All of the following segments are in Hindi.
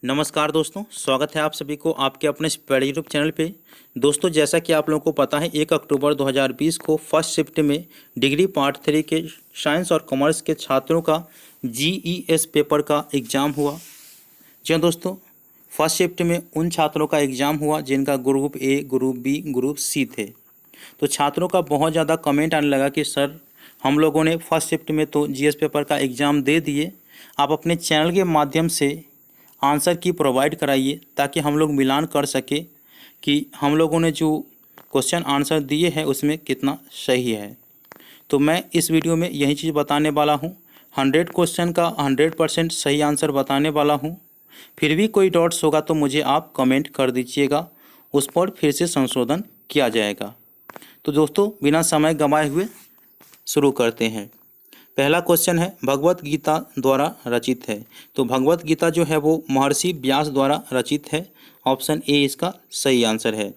नमस्कार दोस्तों, स्वागत है आप सभी को आपके अपने स्टडी यूट्यूब चैनल पे। दोस्तों, जैसा कि आप लोगों को पता है 1 अक्टूबर 2020 को फर्स्ट शिफ्ट में डिग्री पार्ट 3 के साइंस और कॉमर्स के छात्रों का जीईएस पेपर का एग्ज़ाम हुआ। जी हाँ दोस्तों, फर्स्ट शिफ्ट में उन छात्रों का एग्ज़ाम हुआ जिनका group A, group B, group C थे। तो छात्रों का बहुत ज़्यादा कमेंट आने लगा कि सर, हम लोगों ने फर्स्ट शिफ्ट में तो जीएस पेपर का एग्ज़ाम दे दिए, आप अपने चैनल के माध्यम से आंसर की प्रोवाइड कराइए ताकि हम लोग मिलान कर सके कि हम लोगों ने जो क्वेश्चन आंसर दिए हैं उसमें कितना सही है। तो मैं इस वीडियो में यही चीज़ बताने वाला हूँ। 100 क्वेश्चन का 100% सही आंसर बताने वाला हूँ। फिर भी कोई डाउट्स होगा तो मुझे आप कमेंट कर दीजिएगा, उस पर फिर से संशोधन किया जाएगा। तो दोस्तों, बिना समय गंवाए हुए शुरू करते हैं। पहला क्वेश्चन है, भगवत गीता द्वारा रचित है। तो भगवत गीता जो है वो महर्षि व्यास द्वारा रचित है। ऑप्शन ए इसका सही आंसर है।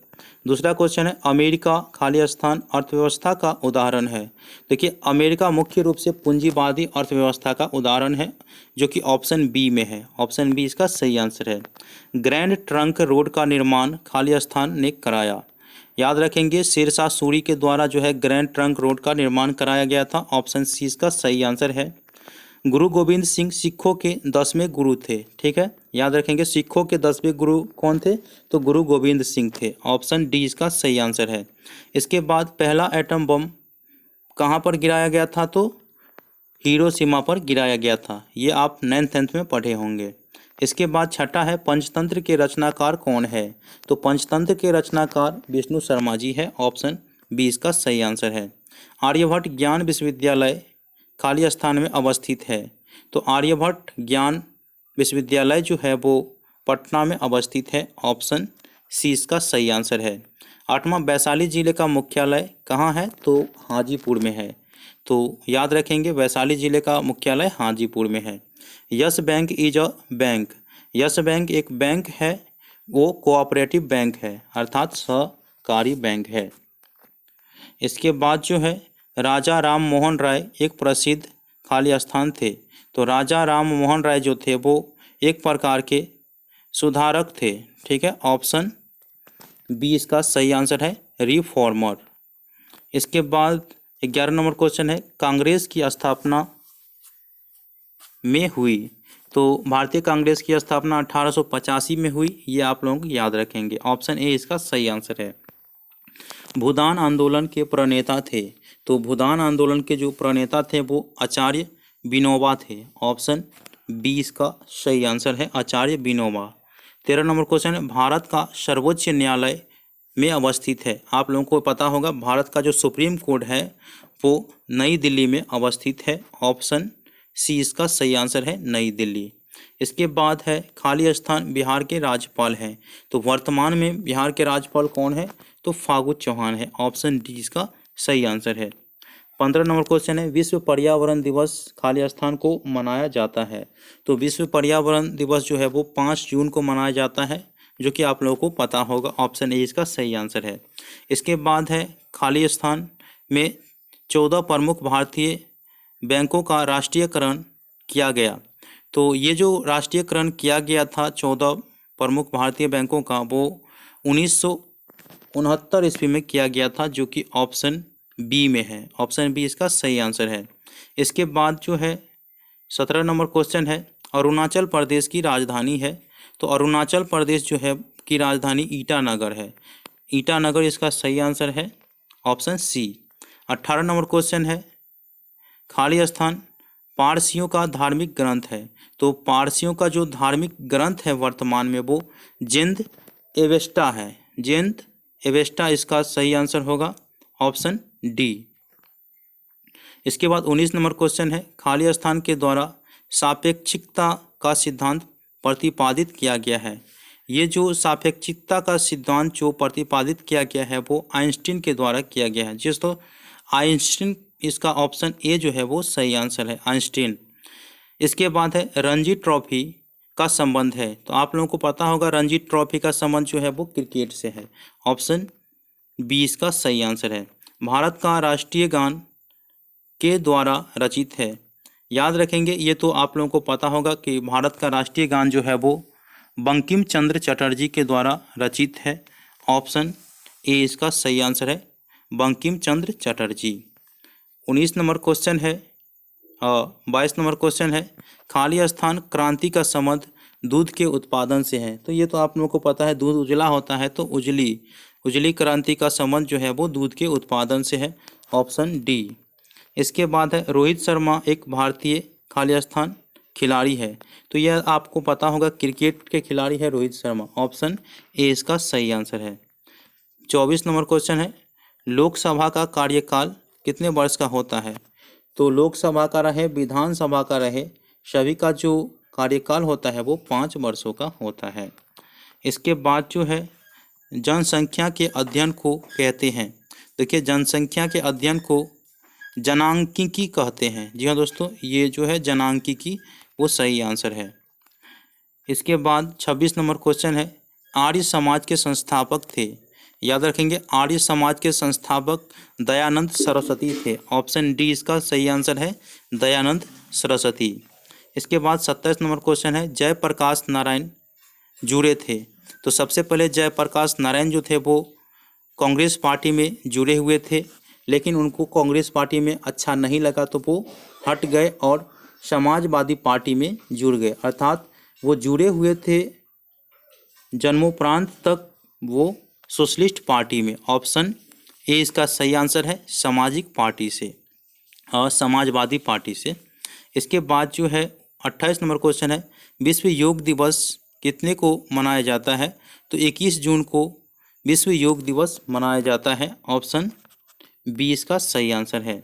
दूसरा क्वेश्चन है, अमेरिका खाली स्थान अर्थव्यवस्था का उदाहरण है। देखिए, अमेरिका मुख्य रूप से पूंजीवादी अर्थव्यवस्था का उदाहरण है, जो कि ऑप्शन बी में है। ऑप्शन बी इसका सही आंसर है। ग्रैंड ट्रंक रोड का निर्माण खाली स्थान ने कराया। याद रखेंगे, शेरशाह सूरी के द्वारा जो है ग्रैंड ट्रंक रोड का निर्माण कराया गया था। ऑप्शन सी इसका सही आंसर है। गुरु गोविंद सिंह सिखों के 10वें गुरु थे। ठीक है, याद रखेंगे, सिखों के 10वें गुरु कौन थे? तो गुरु गोविंद सिंह थे। ऑप्शन डी इसका सही आंसर है। इसके बाद पहला एटम बम कहाँ पर गिराया गया था? तो हिरोशिमा पर गिराया गया था। ये आप 9th-10th में पढ़े होंगे। इसके बाद छठा है, पंचतंत्र के रचनाकार कौन है? तो पंचतंत्र के रचनाकार विष्णु शर्मा जी है। ऑप्शन बी इसका सही आंसर है। आर्यभट्ट ज्ञान विश्वविद्यालय खाली स्थान में अवस्थित है। तो आर्यभट्ट ज्ञान विश्वविद्यालय जो है वो पटना में अवस्थित है। ऑप्शन सी इसका सही आंसर है। आठवां, वैशाली जिले का मुख्यालय कहाँ है? तो हाजीपुर में है। तो याद रखेंगे, वैशाली जिले का मुख्यालय हाजीपुर में है। Yes bank is a bank. Yes bank एक बैंक है, वो कोऑपरेटिव बैंक है, अर्थात सहकारी बैंक है। इसके बाद जो है, राजा राम मोहन राय एक प्रसिद्ध खाली स्थान थे। तो राजा राम मोहन राय जो थे वो एक प्रकार के सुधारक थे। ठीक है, ऑप्शन बी इसका सही आंसर है, रिफॉर्मर। इसके बाद 11 नंबर क्वेश्चन है, कांग्रेस की स्थापना में हुई। तो भारतीय कांग्रेस की स्थापना 1885 में हुई, ये आप लोग याद रखेंगे। ऑप्शन ए इसका सही आंसर है। भूदान आंदोलन के प्रणेता थे। तो भूदान आंदोलन के जो प्रणेता थे वो आचार्य विनोबा थे। ऑप्शन बी इसका सही आंसर है, आचार्य विनोबा। 13 नंबर क्वेश्चन है, भारत का सर्वोच्च न्यायालय में अवस्थित है। आप लोगों को पता होगा, भारत का जो सुप्रीम कोर्ट है वो नई दिल्ली में अवस्थित है। ऑप्शन सी इसका सही आंसर है, नई दिल्ली। इसके बाद है, खाली स्थान बिहार के राज्यपाल हैं। तो वर्तमान में बिहार के राज्यपाल कौन है? तो फागू चौहान है। ऑप्शन डी इसका सही आंसर है। 15 नंबर क्वेश्चन है, विश्व पर्यावरण दिवस खाली स्थान को मनाया जाता है। तो विश्व पर्यावरण दिवस जो है वो 5 जून को मनाया जाता है, जो कि आप लोगों को पता होगा। ऑप्शन ए इसका सही आंसर है। इसके बाद है, खाली स्थान में 14 प्रमुख भारतीय बैंकों का राष्ट्रीयकरण किया गया। तो ये जो राष्ट्रीयकरण किया गया था 14 प्रमुख भारतीय बैंकों का, वो 1969 ईस्वी में किया गया था, जो कि ऑप्शन बी में है। ऑप्शन बी इसका सही आंसर है। इसके बाद जो है, 17 नंबर क्वेश्चन है, अरुणाचल प्रदेश की राजधानी है। तो अरुणाचल प्रदेश जो है की राजधानी ईटानगर है। ईटानगर इसका सही आंसर है, ऑप्शन सी। 18 नंबर क्वेश्चन है, खाली स्थान पारसियों का धार्मिक ग्रंथ है। तो पारसियों का जो धार्मिक ग्रंथ है वर्तमान में वो जिंद एवेस्टा है। जिंद एवेस्टा इसका सही आंसर होगा, ऑप्शन डी। इसके बाद 19 नंबर क्वेश्चन है, खाली स्थान के द्वारा सापेक्षिकता का सिद्धांत प्रतिपादित किया गया है। ये जो सापेक्षिकता का सिद्धांत जो प्रतिपादित किया गया है वो आइंस्टीन के द्वारा किया गया है। जिस तो आइंस्टीन, इसका ऑप्शन ए जो है वो सही आंसर है, आइंस्टीन। इसके बाद है, रणजी ट्रॉफी का संबंध है। तो आप लोगों को पता होगा, रणजी ट्रॉफी का संबंध जो है वो क्रिकेट से है। ऑप्शन बी इसका सही आंसर है। भारत का राष्ट्रीय गान के द्वारा रचित है। याद रखेंगे, ये तो आप लोगों को पता होगा कि भारत का राष्ट्रीय गान जो है वो बंकिम चंद्र चटर्जी के द्वारा रचित है। ऑप्शन ए इसका सही आंसर है, बंकिम चंद्र चटर्जी। 19 नंबर क्वेश्चन है 22 नंबर क्वेश्चन है, खाली स्थान क्रांति का संबंध दूध के उत्पादन से है। तो ये तो आप लोगों को पता है, दूध उजला होता है तो उजली क्रांति का संबंध जो है वो दूध के उत्पादन से है। Option D. इसके बाद है, रोहित शर्मा एक भारतीय खाली स्थान खिलाड़ी है। तो यह आपको पता होगा, क्रिकेट के खिलाड़ी है रोहित शर्मा। ऑप्शन ए इसका सही आंसर है। 24 नंबर क्वेश्चन है, लोकसभा का कार्यकाल कितने वर्ष का होता है। तो लोकसभा का रहे, विधानसभा का रहे, सभी का जो कार्यकाल होता है वो 5 वर्षों का होता है। इसके बाद जो है, जनसंख्या के अध्ययन को कहते हैं। देखिए, जनसंख्या के अध्ययन को जनांकिकी कहते हैं। जी हाँ दोस्तों, ये जो है जनांकिकी वो सही आंसर है। इसके बाद 26 नंबर क्वेश्चन है, आर्य समाज के संस्थापक थे। याद रखेंगे, आर्य समाज के संस्थापक दयानंद सरस्वती थे। ऑप्शन डी इसका सही आंसर है, दयानंद सरस्वती। इसके बाद 27 नंबर क्वेश्चन है, जयप्रकाश नारायण जुड़े थे। तो सबसे पहले जयप्रकाश नारायण जो थे वो कांग्रेस पार्टी में जुड़े हुए थे, लेकिन उनको कांग्रेस पार्टी में अच्छा नहीं लगा तो वो हट गए और समाजवादी पार्टी में जुड़ गए। अर्थात वो जुड़े हुए थे जन्मोपरांत तक वो सोशलिस्ट पार्टी में। ऑप्शन ए इसका सही आंसर है, सामाजिक पार्टी से और समाजवादी पार्टी से। इसके बाद जो है 28 नंबर क्वेश्चन है, विश्व योग दिवस कितने को मनाया जाता है। तो 21 जून को विश्व योग दिवस मनाया जाता है। ऑप्शन बी इसका सही आंसर है।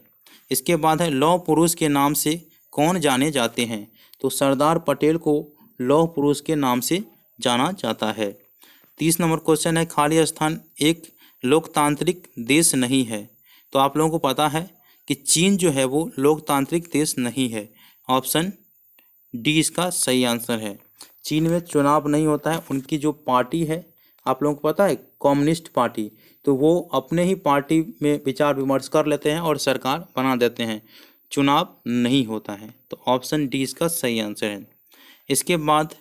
इसके बाद है, लौह पुरुष के नाम से कौन जाने जाते हैं। तो सरदार पटेल को लौह पुरुष के नाम से जाना जाता है। 30 नंबर क्वेश्चन है, खाली स्थान एक लोकतांत्रिक देश नहीं है। तो आप लोगों को पता है कि चीन जो है वो लोकतांत्रिक देश नहीं है। ऑप्शन डी इसका सही आंसर है। चीन में चुनाव नहीं होता है, उनकी जो पार्टी है आप लोगों को पता है, कम्युनिस्ट पार्टी, तो वो अपने ही पार्टी में विचार विमर्श कर लेते हैं और सरकार बना देते हैं, चुनाव नहीं होता है। तो ऑप्शन डी इसका सही आंसर है। इसके बाद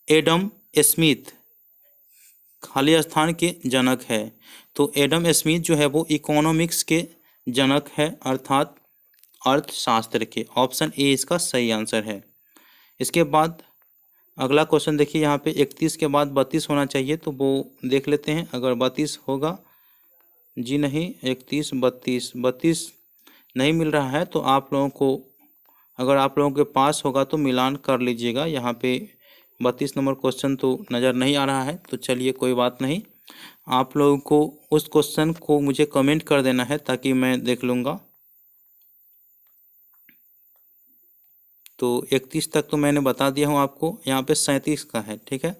एडम स्मिथ खाली स्थान के जनक है। तो एडम स्मिथ जो है वो इकोनॉमिक्स के जनक है, अर्थात अर्थशास्त्र के। ऑप्शन ए इसका सही आंसर है। इसके बाद अगला क्वेश्चन देखिए, यहाँ पे 31 के बाद 32 होना चाहिए, तो वो देख लेते हैं अगर 32 होगा। जी नहीं, 31 32 नहीं मिल रहा है, तो आप लोगों को, अगर आप लोगों के पास होगा तो मिलान कर लीजिएगा। यहाँ पे 32 नंबर क्वेश्चन तो नज़र नहीं आ रहा है, तो चलिए कोई बात नहीं, आप लोगों को उस क्वेश्चन को मुझे कमेंट कर देना है ताकि मैं देख लूँगा। तो 31 तक तो मैंने बता दिया हूँ आपको, यहाँ पे 37 का है, ठीक है।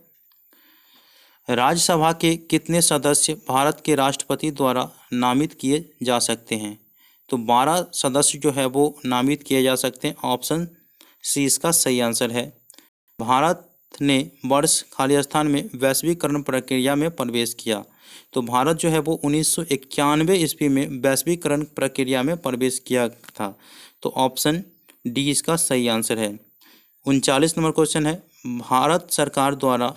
राज्यसभा के कितने सदस्य भारत के राष्ट्रपति द्वारा नामित किए जा सकते हैं। तो 12 सदस्य जो है वो नामित किए जा सकते हैं। ऑप्शन सी इसका सही आंसर है। भारत ने वर्ष खाली स्थान में वैश्वीकरण प्रक्रिया में प्रवेश किया। तो भारत जो है वो 1991 ईस्वी में वैश्वीकरण प्रक्रिया में प्रवेश किया था। तो ऑप्शन डी इसका सही आंसर है। 39 नंबर क्वेश्चन है, भारत सरकार द्वारा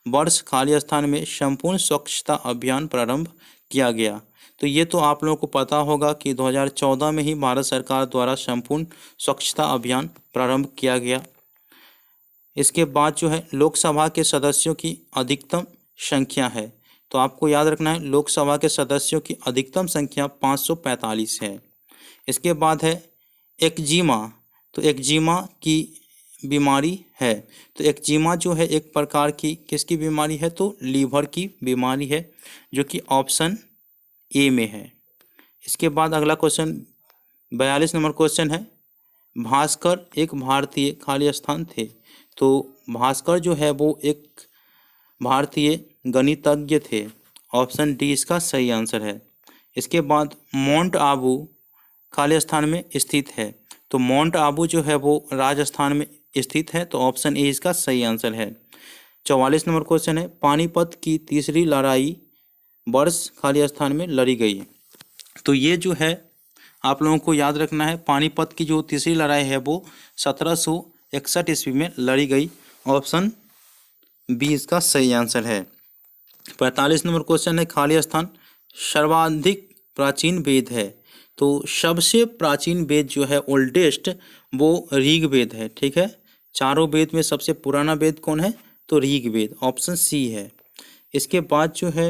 वर्ष खाली स्थान में संपूर्ण स्वच्छता अभियान प्रारंभ किया गया। तो ये तो आप लोगों को पता होगा कि 2014 में ही भारत सरकार द्वारा संपूर्ण स्वच्छता अभियान प्रारंभ किया गया। इसके बाद जो है, लोकसभा के सदस्यों की अधिकतम संख्या है। तो आपको याद रखना है, लोकसभा के सदस्यों की अधिकतम संख्या 545 है। इसके बाद है एक्जिमा। तो एक्जिमा की बीमारी है। तो एक्जिमा जो है एक प्रकार की किसकी बीमारी है, तो लीवर की बीमारी है, जो कि ऑप्शन ए में है। इसके बाद अगला क्वेश्चन 42 नंबर क्वेश्चन है, भास्कर एक भारतीय खाली स्थान थे। तो भास्कर जो है वो एक भारतीय गणितज्ञ थे। ऑप्शन डी इसका सही आंसर है। इसके बाद माउंट आबू खाली स्थान में स्थित है। तो माउंट आबू जो है वो राजस्थान में स्थित है। तो ऑप्शन ए इसका सही आंसर है। 44 नंबर क्वेश्चन है, पानीपत की तीसरी लड़ाई वर्ष खाली स्थान में लड़ी गई। तो ये जो है आप लोगों को याद रखना है, पानीपत की जो तीसरी लड़ाई है वो 1761 ईस्वी में लड़ी गई। ऑप्शन बी इसका सही आंसर है। 45 नंबर क्वेश्चन है, खाली स्थान सर्वाधिक प्राचीन वेद है। तो सबसे प्राचीन वेद जो है ओल्डेस्ट वो ऋग्वेद है। ठीक है, चारों वेद में सबसे पुराना वेद कौन है? तो ऋग्वेद, ऑप्शन सी है। इसके बाद जो है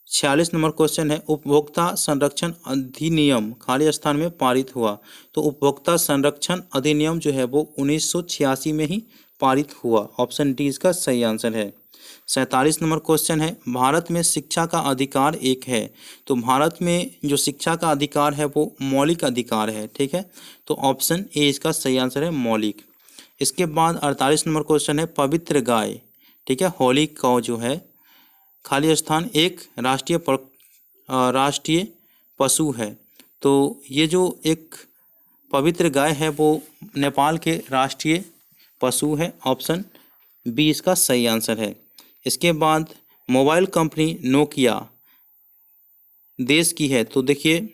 46 नंबर क्वेश्चन है, उपभोक्ता संरक्षण अधिनियम खाली स्थान में पारित हुआ। तो उपभोक्ता संरक्षण अधिनियम जो है वो 1986 में ही पारित हुआ। ऑप्शन डी इसका सही आंसर है। 47 नंबर क्वेश्चन है, भारत में शिक्षा का अधिकार एक है। तो भारत में जो शिक्षा का अधिकार है वो मौलिक अधिकार है। ठीक है, तो ऑप्शन ए इसका सही आंसर है, मौलिक। इसके बाद 48 नंबर क्वेश्चन है, पवित्र गाय, ठीक है, होली का जो है खाली स्थान एक राष्ट्रीय पशु है। तो ये जो एक पवित्र गाय है वो नेपाल के राष्ट्रीय पशु है। ऑप्शन बी इसका सही आंसर है। इसके बाद मोबाइल कंपनी नोकिया देश की है। तो देखिए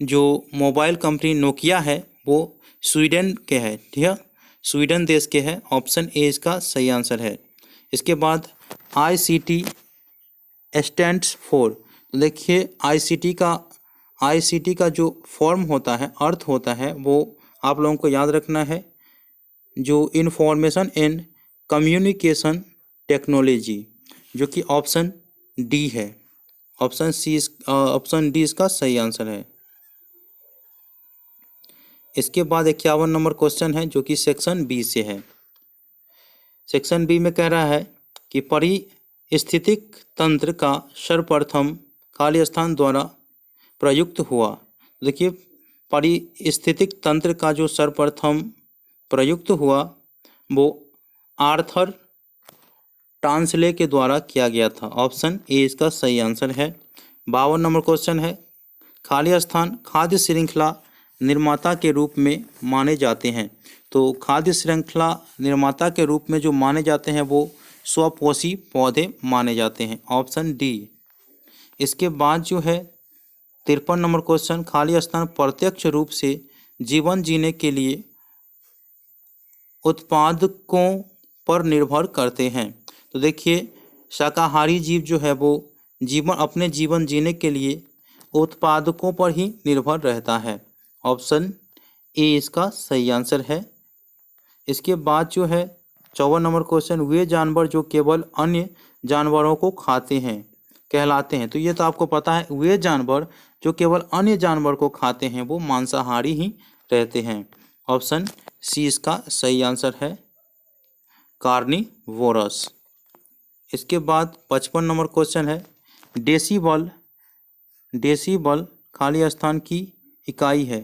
जो मोबाइल कंपनी नोकिया है वो स्वीडन के है। ठीक है, स्वीडन देश के है। ऑप्शन ए इसका सही आंसर है। इसके बाद ICT स्टैंड्स फॉर। तो देखिए ICT का जो फॉर्म होता है, अर्थ होता है, वो आप लोगों को याद रखना है, जो इंफॉर्मेशन एंड कम्युनिकेशन टेक्नोलॉजी, जो कि ऑप्शन डी है। ऑप्शन डी इसका सही आंसर है। इसके बाद 51 नंबर क्वेश्चन है जो कि सेक्शन बी से है। सेक्शन बी में कह रहा है कि पारिस्थितिक तंत्र का सर्वप्रथम खाली स्थान द्वारा प्रयुक्त हुआ। देखिए पारिस्थितिक तंत्र का जो सर्वप्रथम प्रयुक्त हुआ वो आर्थर टांसले के द्वारा किया गया था। ऑप्शन ए इसका सही आंसर है। 52 नंबर क्वेश्चन है, खाली स्थान खाद्य श्रृंखला निर्माता के रूप में माने जाते हैं। तो खाद्य श्रृंखला निर्माता के रूप में जो माने जाते हैं वो स्वपोषी पौधे माने जाते हैं। Option D. इसके बाद जो है 53 नंबर क्वेश्चन, खाली स्थान प्रत्यक्ष रूप से जीवन जीने के लिए उत्पादकों पर निर्भर करते हैं। तो देखिए शाकाहारी जीव जो है वो अपने जीवन जीने के लिए उत्पादकों पर ही निर्भर रहता है। ऑप्शन ए इसका सही आंसर है। इसके बाद जो है 54 नंबर क्वेश्चन, वे जानवर जो केवल अन्य जानवरों को खाते हैं कहलाते हैं। तो ये तो आपको पता है, वे जानवर जो केवल अन्य जानवर को खाते हैं वो मांसाहारी ही रहते हैं। ऑप्शन सी इसका सही आंसर है, कार्निवोरस। इसके बाद 55 नंबर क्वेश्चन है, डेसीबल खाली स्थान की इकाई है।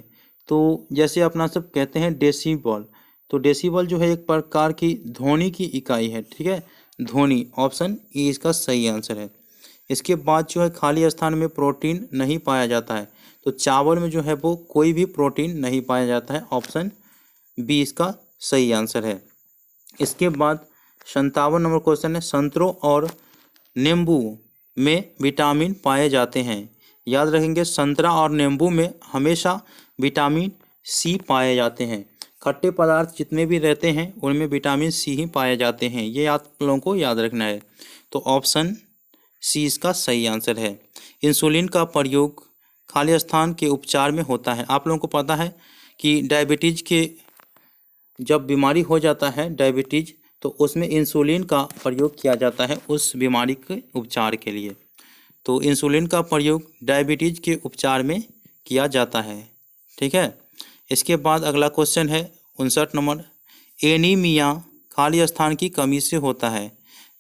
तो जैसे अपना सब कहते हैं डेसीबल, तो डेसीबल जो है एक प्रकार की ध्वनि की इकाई है। ठीक है, ध्वनि। ऑप्शन ए इसका सही आंसर है। इसके बाद जो है खाली स्थान में प्रोटीन नहीं पाया जाता है। तो चावल में जो है वो कोई भी प्रोटीन नहीं पाया जाता है। ऑप्शन बी इसका सही आंसर है। इसके बाद 57 नंबर क्वेश्चन है, संतरों और नींबू में विटामिन पाए जाते हैं। याद रखेंगे, संतरा और नींबू में हमेशा विटामिन सी पाए जाते हैं। खट्टे पदार्थ जितने भी रहते हैं उनमें विटामिन सी ही पाए जाते हैं, ये आप लोगों को याद रखना है। तो ऑप्शन सी इसका सही आंसर है। इंसुलिन का प्रयोग खाली स्थान के उपचार में होता है। आप लोगों को पता है कि डायबिटीज़ के जब बीमारी हो जाता है डायबिटीज़, तो उसमें इंसुलिन का प्रयोग किया जाता है उस बीमारी के उपचार के लिए। तो इंसुलिन का प्रयोग डायबिटीज़ के उपचार में किया जाता है। ठीक है, इसके बाद अगला क्वेश्चन है 59 नंबर, एनीमिया खाली स्थान की कमी से होता है।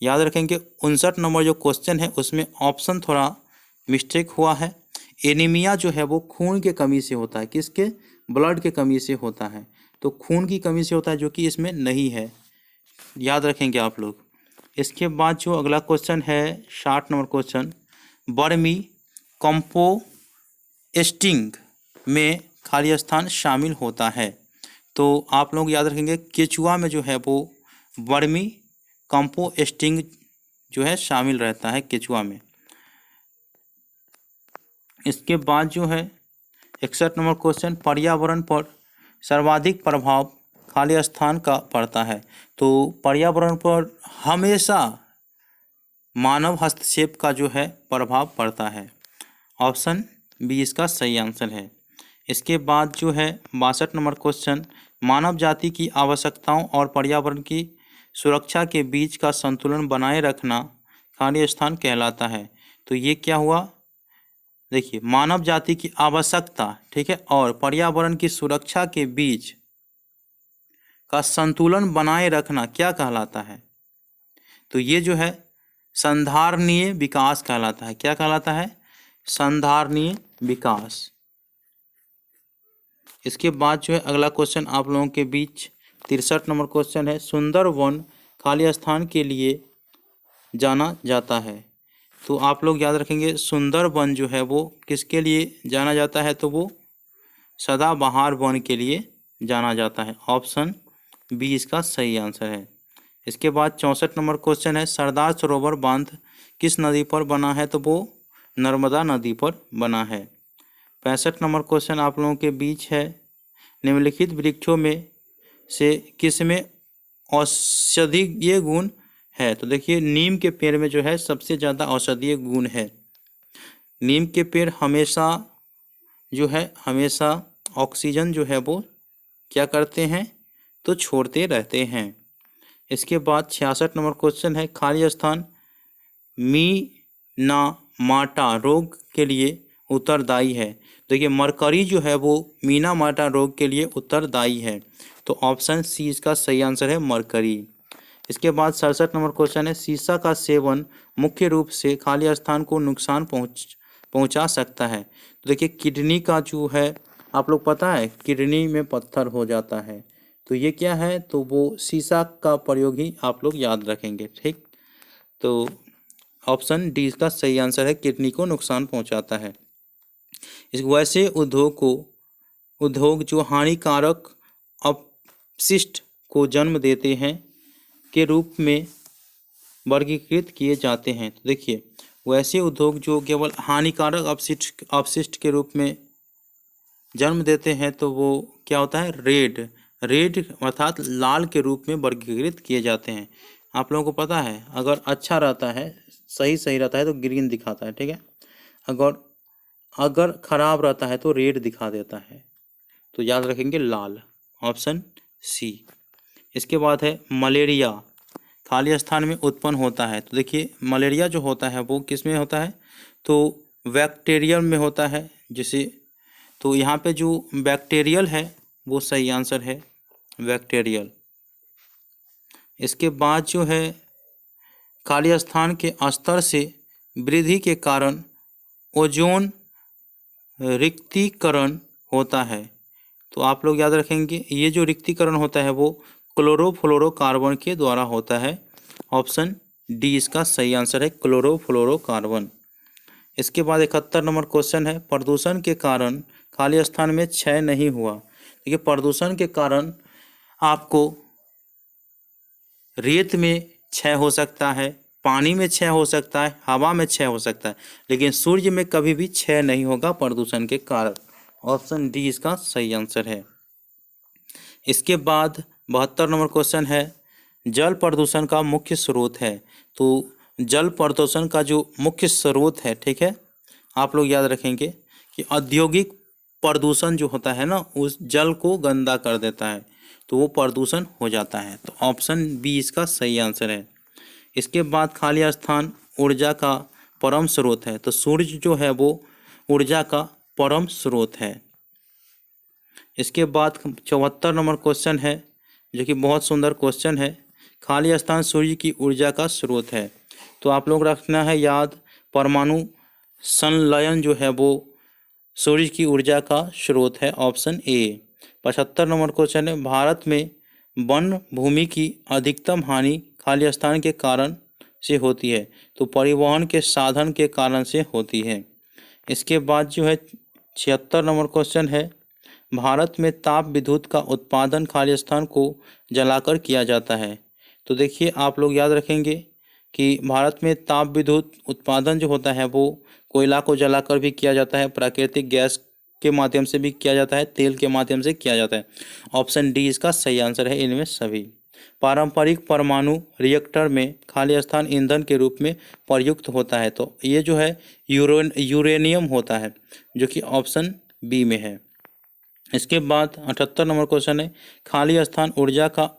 याद रखेंगे 59 नंबर जो क्वेश्चन है उसमें ऑप्शन थोड़ा मिस्टेक हुआ है। एनीमिया जो है वो खून के कमी से होता है। किसके? ब्लड के कमी से होता है। तो खून की कमी से होता है, जो कि इसमें नहीं है, याद रखेंगे आप लोग। इसके बाद जो अगला क्वेश्चन है 60 नंबर क्वेश्चन, वर्मी कंपोस्टिंग में खाली स्थान शामिल होता है। तो आप लोग याद रखेंगे केचुआ में जो है वो वर्मी कंपोस्टिंग जो है शामिल रहता है केचुआ में। इसके बाद जो है 61 नंबर क्वेश्चन, पर्यावरण पर सर्वाधिक प्रभाव खाली स्थान का पड़ता है। तो पर्यावरण पर हमेशा मानव हस्तक्षेप का जो है प्रभाव पड़ता है। ऑप्शन बी इसका सही आंसर है। इसके बाद जो है 62 नंबर क्वेश्चन, मानव जाति की आवश्यकताओं और पर्यावरण की सुरक्षा के बीच का संतुलन बनाए रखना खाली स्थान कहलाता है। तो ये क्या हुआ, देखिए मानव जाति की आवश्यकता, ठीक है, और पर्यावरण की सुरक्षा के बीच का संतुलन बनाए रखना क्या कहलाता है? तो ये जो है संधारणीय विकास कहलाता है। क्या कहलाता है? संधारणीय विकास। इसके बाद जो है अगला क्वेश्चन आप लोगों के बीच 63 नंबर क्वेश्चन है, सुंदर वन खाली स्थान के लिए जाना जाता है। तो आप लोग याद रखेंगे सुंदर वन जो है वो किसके लिए जाना जाता है? तो वो सदाबहार वन के लिए जाना जाता है। ऑप्शन बी इसका सही आंसर है। इसके बाद 64 नंबर क्वेश्चन है, सरदार सरोवर बांध किस नदी पर बना है? तो वो नर्मदा नदी पर बना है। 65 नंबर क्वेश्चन आप लोगों के बीच है, निम्नलिखित वृक्षों में से किसमें औषधीय गुण है? तो देखिए नीम के पेड़ में जो है सबसे ज़्यादा औषधीय गुण है। नीम के पेड़ हमेशा जो है हमेशा ऑक्सीजन जो है वो क्या करते हैं? तो छोड़ते रहते हैं। इसके बाद 66 नंबर क्वेश्चन है, खाली स्थान मीना-माटा रोग के लिए उत्तरदायी है। देखिए मरकरी जो है वो मीना-माटा रोग के लिए उत्तरदायी है। तो ऑप्शन सी इसका सही आंसर है, मरकरी। इसके बाद 67 नंबर क्वेश्चन है, शीशा का सेवन मुख्य रूप से खाली स्थान को नुकसान पहुंचा सकता है। तो देखिए किडनी का जो है आप लोग पता है किडनी में पत्थर हो जाता है, तो ये क्या है? तो वो शीशा का प्रयोग ही आप लोग याद रखेंगे, ठीक। तो ऑप्शन डी इसका सही आंसर है, किडनी को नुकसान पहुंचाता है। इस वैसे उद्योग जो हानिकारक अपशिष्ट को जन्म देते हैं के रूप में वर्गीकृत किए जाते हैं। तो देखिए वैसे उद्योग जो केवल हानिकारक अपशिष्ट के रूप में जन्म देते हैं तो वो क्या होता है? रेड अर्थात लाल के रूप में वर्गीकृत किए जाते हैं। आप लोगों को पता है अगर अच्छा रहता है, सही रहता है तो ग्रीन दिखाता है, ठीक है, अगर खराब रहता है तो रेड दिखा देता है। तो याद रखेंगे लाल, ऑप्शन सी। इसके बाद है मलेरिया खाली स्थान में उत्पन्न होता है। तो देखिए मलेरिया जो होता है वो किस में होता है? तो बैक्टीरियम में होता है, जिसे तो यहाँ पे जो बैक्टीरियल है वो सही आंसर है, बैक्टीरियल। इसके बाद जो है खाली स्थान के स्तर से वृद्धि के कारण ओजोन रिक्तीकरण होता है। तो आप लोग याद रखेंगे ये जो रिक्तीकरण होता है वो क्लोरोफ्लोरोकार्बन के द्वारा होता है। ऑप्शन डी इसका सही आंसर है, क्लोरोफ्लोरोकार्बन। इसके बाद 71 नंबर क्वेश्चन है, प्रदूषण के कारण खाली स्थान में क्षय नहीं हुआ। देखिए प्रदूषण के कारण आपको रेत में क्षय हो सकता है, पानी में क्षय हो सकता है, हवा में क्षय हो सकता है, लेकिन सूर्य में कभी भी क्षय नहीं होगा प्रदूषण के कारण। ऑप्शन डी इसका सही आंसर है। इसके बाद 72 नंबर क्वेश्चन है, जल प्रदूषण का मुख्य स्रोत है। तो जल प्रदूषण का जो मुख्य स्रोत है, ठीक है, आप लोग याद रखेंगे कि औद्योगिक प्रदूषण जो होता है ना उस जल को गंदा कर देता है, तो वो प्रदूषण हो जाता है। तो ऑप्शन बी इसका सही आंसर है। इसके बाद खाली स्थान ऊर्जा का परम स्रोत है। तो सूर्य जो है वो ऊर्जा का परम स्रोत है। इसके बाद 74 नंबर क्वेश्चन है जो कि बहुत सुंदर क्वेश्चन है, खाली स्थान सूर्य की ऊर्जा का स्रोत है। तो आप लोग रखना है याद, परमाणु संलयन जो है वो सूर्य की ऊर्जा का स्रोत है, ऑप्शन ए। 75 नंबर क्वेश्चन है, भारत में वन भूमि की अधिकतम हानि खाली स्थान के कारण से होती है। तो परिवहन के साधन के कारण से होती है। इसके बाद जो है 76 नंबर क्वेश्चन है, भारत में ताप विद्युत का उत्पादन खाली स्थान को जलाकर किया जाता है। तो देखिए आप लोग याद रखेंगे कि भारत में ताप विद्युत उत्पादन जो होता है वो कोयला को जलाकर भी किया जाता है, प्राकृतिक गैस के माध्यम से भी किया जाता है, तेल के माध्यम से किया जाता है। ऑप्शन डी इसका सही आंसर है इनमें सभी। पारंपरिक परमाणु रिएक्टर में खाली स्थान ईंधन के रूप में प्रयुक्त होता है, तो ये जो है यूरेनियम होता है, जो कि ऑप्शन बी में है। इसके बाद 78 नंबर क्वेश्चन है, खाली स्थान ऊर्जा का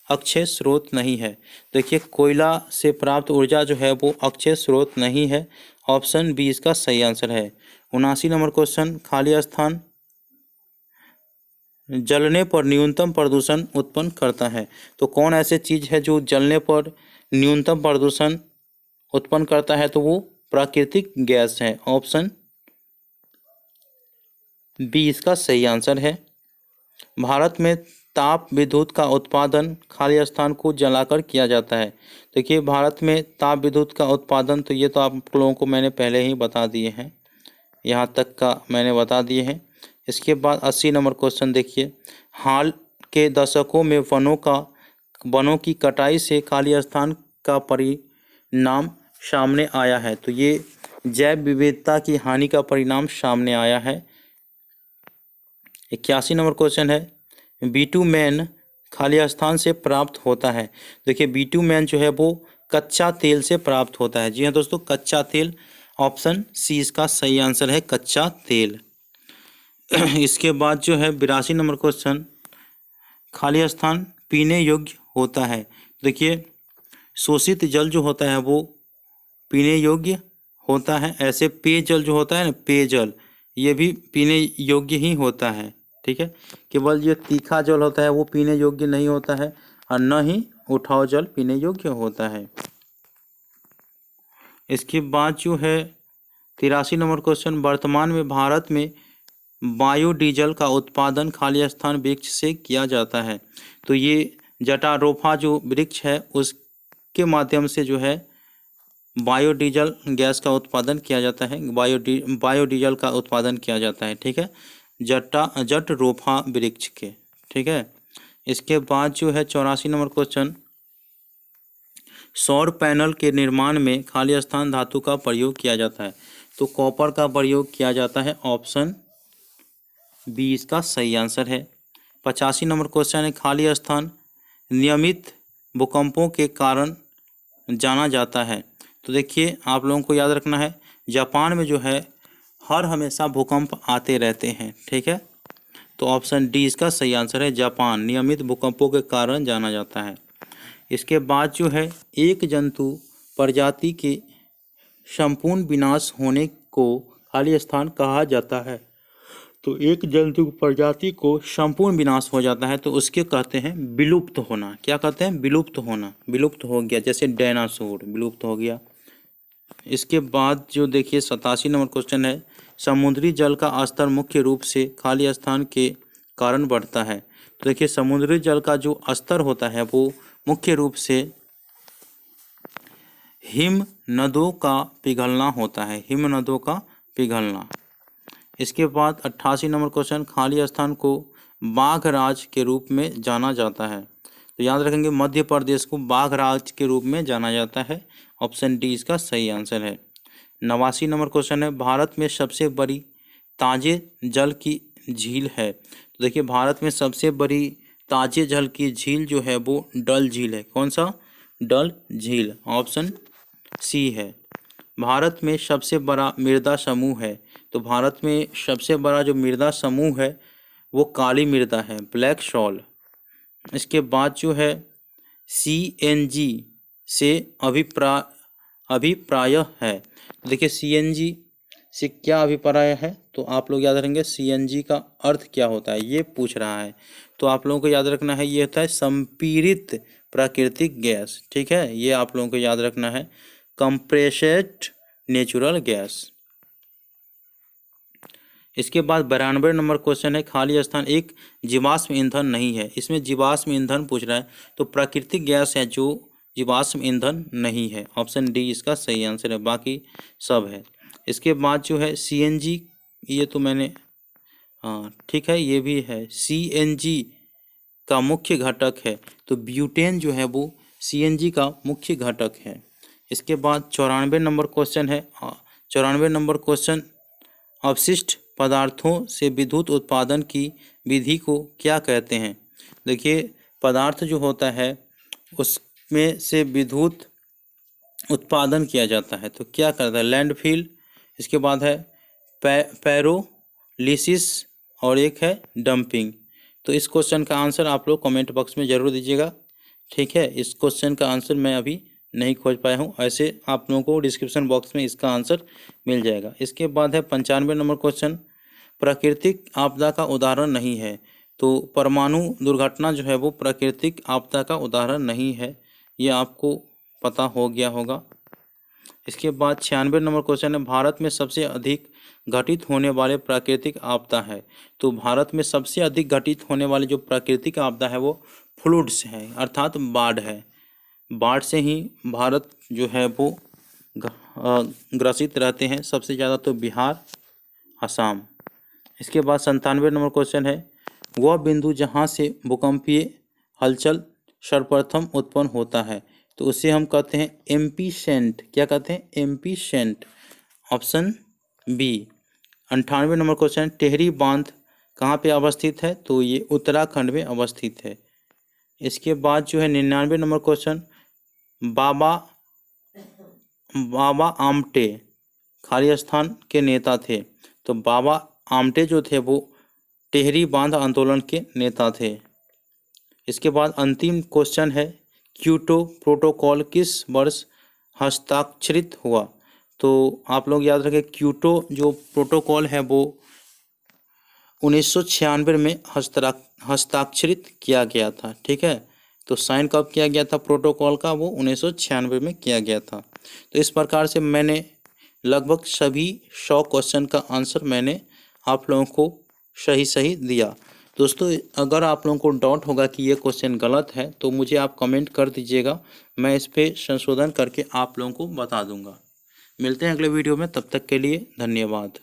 अक्षय स्रोत नहीं है। देखिए, कोयला से प्राप्त ऊर्जा जो है वो अक्षय स्रोत नहीं है। ऑप्शन बी इसका सही आंसर है। 79 नंबर क्वेश्चन, खाली स्थान जलने पर न्यूनतम प्रदूषण उत्पन्न करता है, तो कौन ऐसी चीज़ है जो जलने पर न्यूनतम प्रदूषण उत्पन्न करता है, तो वो प्राकृतिक गैस है। ऑप्शन बी इसका सही आंसर है। भारत में ताप विद्युत का उत्पादन खाली स्थान को जलाकर किया जाता है। देखिए, भारत में ताप विद्युत का उत्पादन, तो ये तो आप लोगों को मैंने पहले ही बता दिए हैं, यहाँ तक का मैंने बता दिए हैं। इसके बाद 80 नंबर क्वेश्चन देखिए, हाल के दशकों में वनों की कटाई से खाली स्थान का परिणाम सामने आया है, तो ये जैव विविधता की हानि का परिणाम सामने आया है। 81 नंबर क्वेश्चन है, बिटुमेन खाली स्थान से प्राप्त होता है। देखिए, बिटुमेन जो है वो कच्चा तेल से प्राप्त होता है। जी हाँ दोस्तों, कच्चा तेल। ऑप्शन सी इसका सही आंसर है, कच्चा तेल। इसके बाद जो है 82 नंबर क्वेश्चन, खाली स्थान पीने योग्य होता है। देखिए, शोषित जल जो होता है वो पीने योग्य होता है। ऐसे पेयजल जो होता है ना, पेयजल, ये भी पीने योग्य ही होता है। ठीक है, केवल ये तीखा जल होता है वो पीने योग्य नहीं होता है, और न ही उठाव जल पीने योग्य होता है। इसके बाद जो है 83 नंबर क्वेश्चन, वर्तमान में भारत में बायोडीजल का उत्पादन खाली स्थान वृक्ष से किया जाता है, तो ये जटारोफा जो वृक्ष है उसके माध्यम से जो है बायोडीजल गैस का उत्पादन किया जाता है, बायोडीजल का उत्पादन किया जाता है। ठीक है, जटरोफा वृक्ष के। ठीक है, इसके बाद जो है 84 नंबर क्वेश्चन, सौर पैनल के निर्माण में खाली स्थान धातु का प्रयोग किया जाता है, तो कॉपर का प्रयोग किया जाता है। ऑप्शन बी इसका सही आंसर है। 85 नंबर क्वेश्चन है, खाली स्थान नियमित भूकंपों के कारण जाना जाता है, तो देखिए आप लोगों को याद रखना है, जापान में जो है हर हमेशा भूकंप आते रहते हैं। ठीक है, तो ऑप्शन डी इसका सही आंसर है, जापान नियमित भूकंपों के कारण जाना जाता है। इसके बाद जो है एक जंतु प्रजाति के संपूर्ण विनाश होने को खाली स्थान कहा जाता है, तो एक जंतु प्रजाति को संपूर्ण विनाश हो जाता है तो उसके कहते हैं विलुप्त होना। क्या कहते हैं? विलुप्त होना। विलुप्त हो गया, जैसे डायनासोर विलुप्त हो गया। इसके बाद जो देखिए 87 नंबर क्वेश्चन है, समुद्री जल का स्तर मुख्य रूप से खाली स्थान के कारण बढ़ता है, तो देखिए समुद्री जल का जो स्तर होता है वो मुख्य रूप से हिम नदों का पिघलना होता है, हिम नदों का पिघलना। इसके बाद 88 नंबर क्वेश्चन, खाली स्थान को बाघ राज के रूप में जाना जाता है, तो याद रखेंगे मध्य प्रदेश को बाघ राज के रूप में जाना जाता है। ऑप्शन डी इसका सही आंसर है। 89 नंबर क्वेश्चन है, भारत में सबसे बड़ी ताजे जल की झील है, तो देखिए भारत में सबसे बड़ी ताजे जल की झील जो है वो डल झील है। कौन सा? डल झील। ऑप्शन सी है। भारत में सबसे बड़ा मृदा समूह है, तो भारत में सबसे बड़ा जो मृदा समूह है वो काली मृदा है, ब्लैक सॉल। इसके बाद जो है CNG से अभिप्राय है, तो देखिए CNG से क्या अभिप्राय है, तो आप लोग याद रखेंगे CNG का अर्थ क्या होता है, ये पूछ रहा है, तो आप लोगों को याद रखना है ये होता है संपीड़ित प्राकृतिक गैस। ठीक है, ये आप लोगों को याद रखना है, कंप्रेस्ड नेचुरल गैस। इसके बाद 92 नंबर क्वेश्चन है, खाली स्थान एक जीवाश्म ईंधन नहीं है, इसमें जीवाश्म ईंधन पूछ रहा है, तो प्राकृतिक गैस है जो जीवाश्म ईंधन नहीं है। ऑप्शन डी इसका सही आंसर है, बाकी सब है। इसके बाद जो है CNG, ये तो मैंने हाँ ठीक है, ये भी है, CNG का मुख्य घटक है, तो ब्यूटेन जो है वो CNG का मुख्य घटक है। इसके बाद 94 नंबर क्वेश्चन है, 94 नंबर क्वेश्चन, अवशिष्ट पदार्थों से विद्युत उत्पादन की विधि को क्या कहते हैं? देखिए, पदार्थ जो होता है उसमें से विद्युत उत्पादन किया जाता है तो क्या करता है? लैंडफिल, इसके बाद है पैरोलिसिस और एक है डंपिंग। तो इस क्वेश्चन का आंसर आप लोग कमेंट बॉक्स में ज़रूर दीजिएगा, ठीक है। इस क्वेश्चन का आंसर मैं अभी नहीं खोज पाया हूँ, ऐसे आप लोगों को डिस्क्रिप्शन बॉक्स में इसका आंसर मिल जाएगा। इसके बाद है 95 नंबर क्वेश्चन, प्राकृतिक आपदा का उदाहरण नहीं है। तो परमाणु दुर्घटना जो है वो प्राकृतिक आपदा का उदाहरण नहीं है, ये आपको पता हो गया होगा। इसके बाद 96 नंबर क्वेश्चन है, भारत में सबसे अधिक घटित होने वाले प्राकृतिक आपदा है। तो भारत में सबसे अधिक घटित होने वाली जो प्राकृतिक आपदा है वो फ्लूड्स है, अर्थात बाढ़ है। बाढ़ से ही भारत जो है वो ग्रसित रहते हैं, सबसे ज़्यादा तो बिहार, असम। इसके बाद 97 नंबर क्वेश्चन है, वह बिंदु जहाँ से भूकंपीय हलचल सर्वप्रथम उत्पन्न होता है। तो उसे हम कहते हैं एम्पीसेंट। क्या कहते हैं? एम्पीसेंट, option B. 98 number question, Tehri बांध कहाँ पे अवस्थित है? तो ये उत्तराखंड में अवस्थित है। इसके बाद जो है 99 नंबर क्वेश्चन, बाबा आमटे खालिस्तान के नेता थे। तो बाबा आमटे जो थे वो टेहरी बांध आंदोलन के नेता थे। इसके बाद अंतिम क्वेश्चन है, क्योटो प्रोटोकॉल किस वर्ष हस्ताक्षरित हुआ? तो आप लोग याद रखें, क्योटो जो प्रोटोकॉल है वो 1996 में हस्ताक्षरित किया गया था, ठीक है। तो साइन कब किया गया था प्रोटोकॉल का? वो 1996 में किया गया था। तो इस प्रकार से मैंने लगभग सभी 100 क्वेश्चन का आंसर मैंने आप लोगों को सही दिया। दोस्तों, अगर आप लोगों को डाउट होगा कि ये क्वेश्चन गलत है तो मुझे आप कमेंट कर दीजिएगा, मैं इस पर संशोधन करके आप लोगों को बता दूंगा। मिलते हैं अगले वीडियो में, तब तक के लिए धन्यवाद।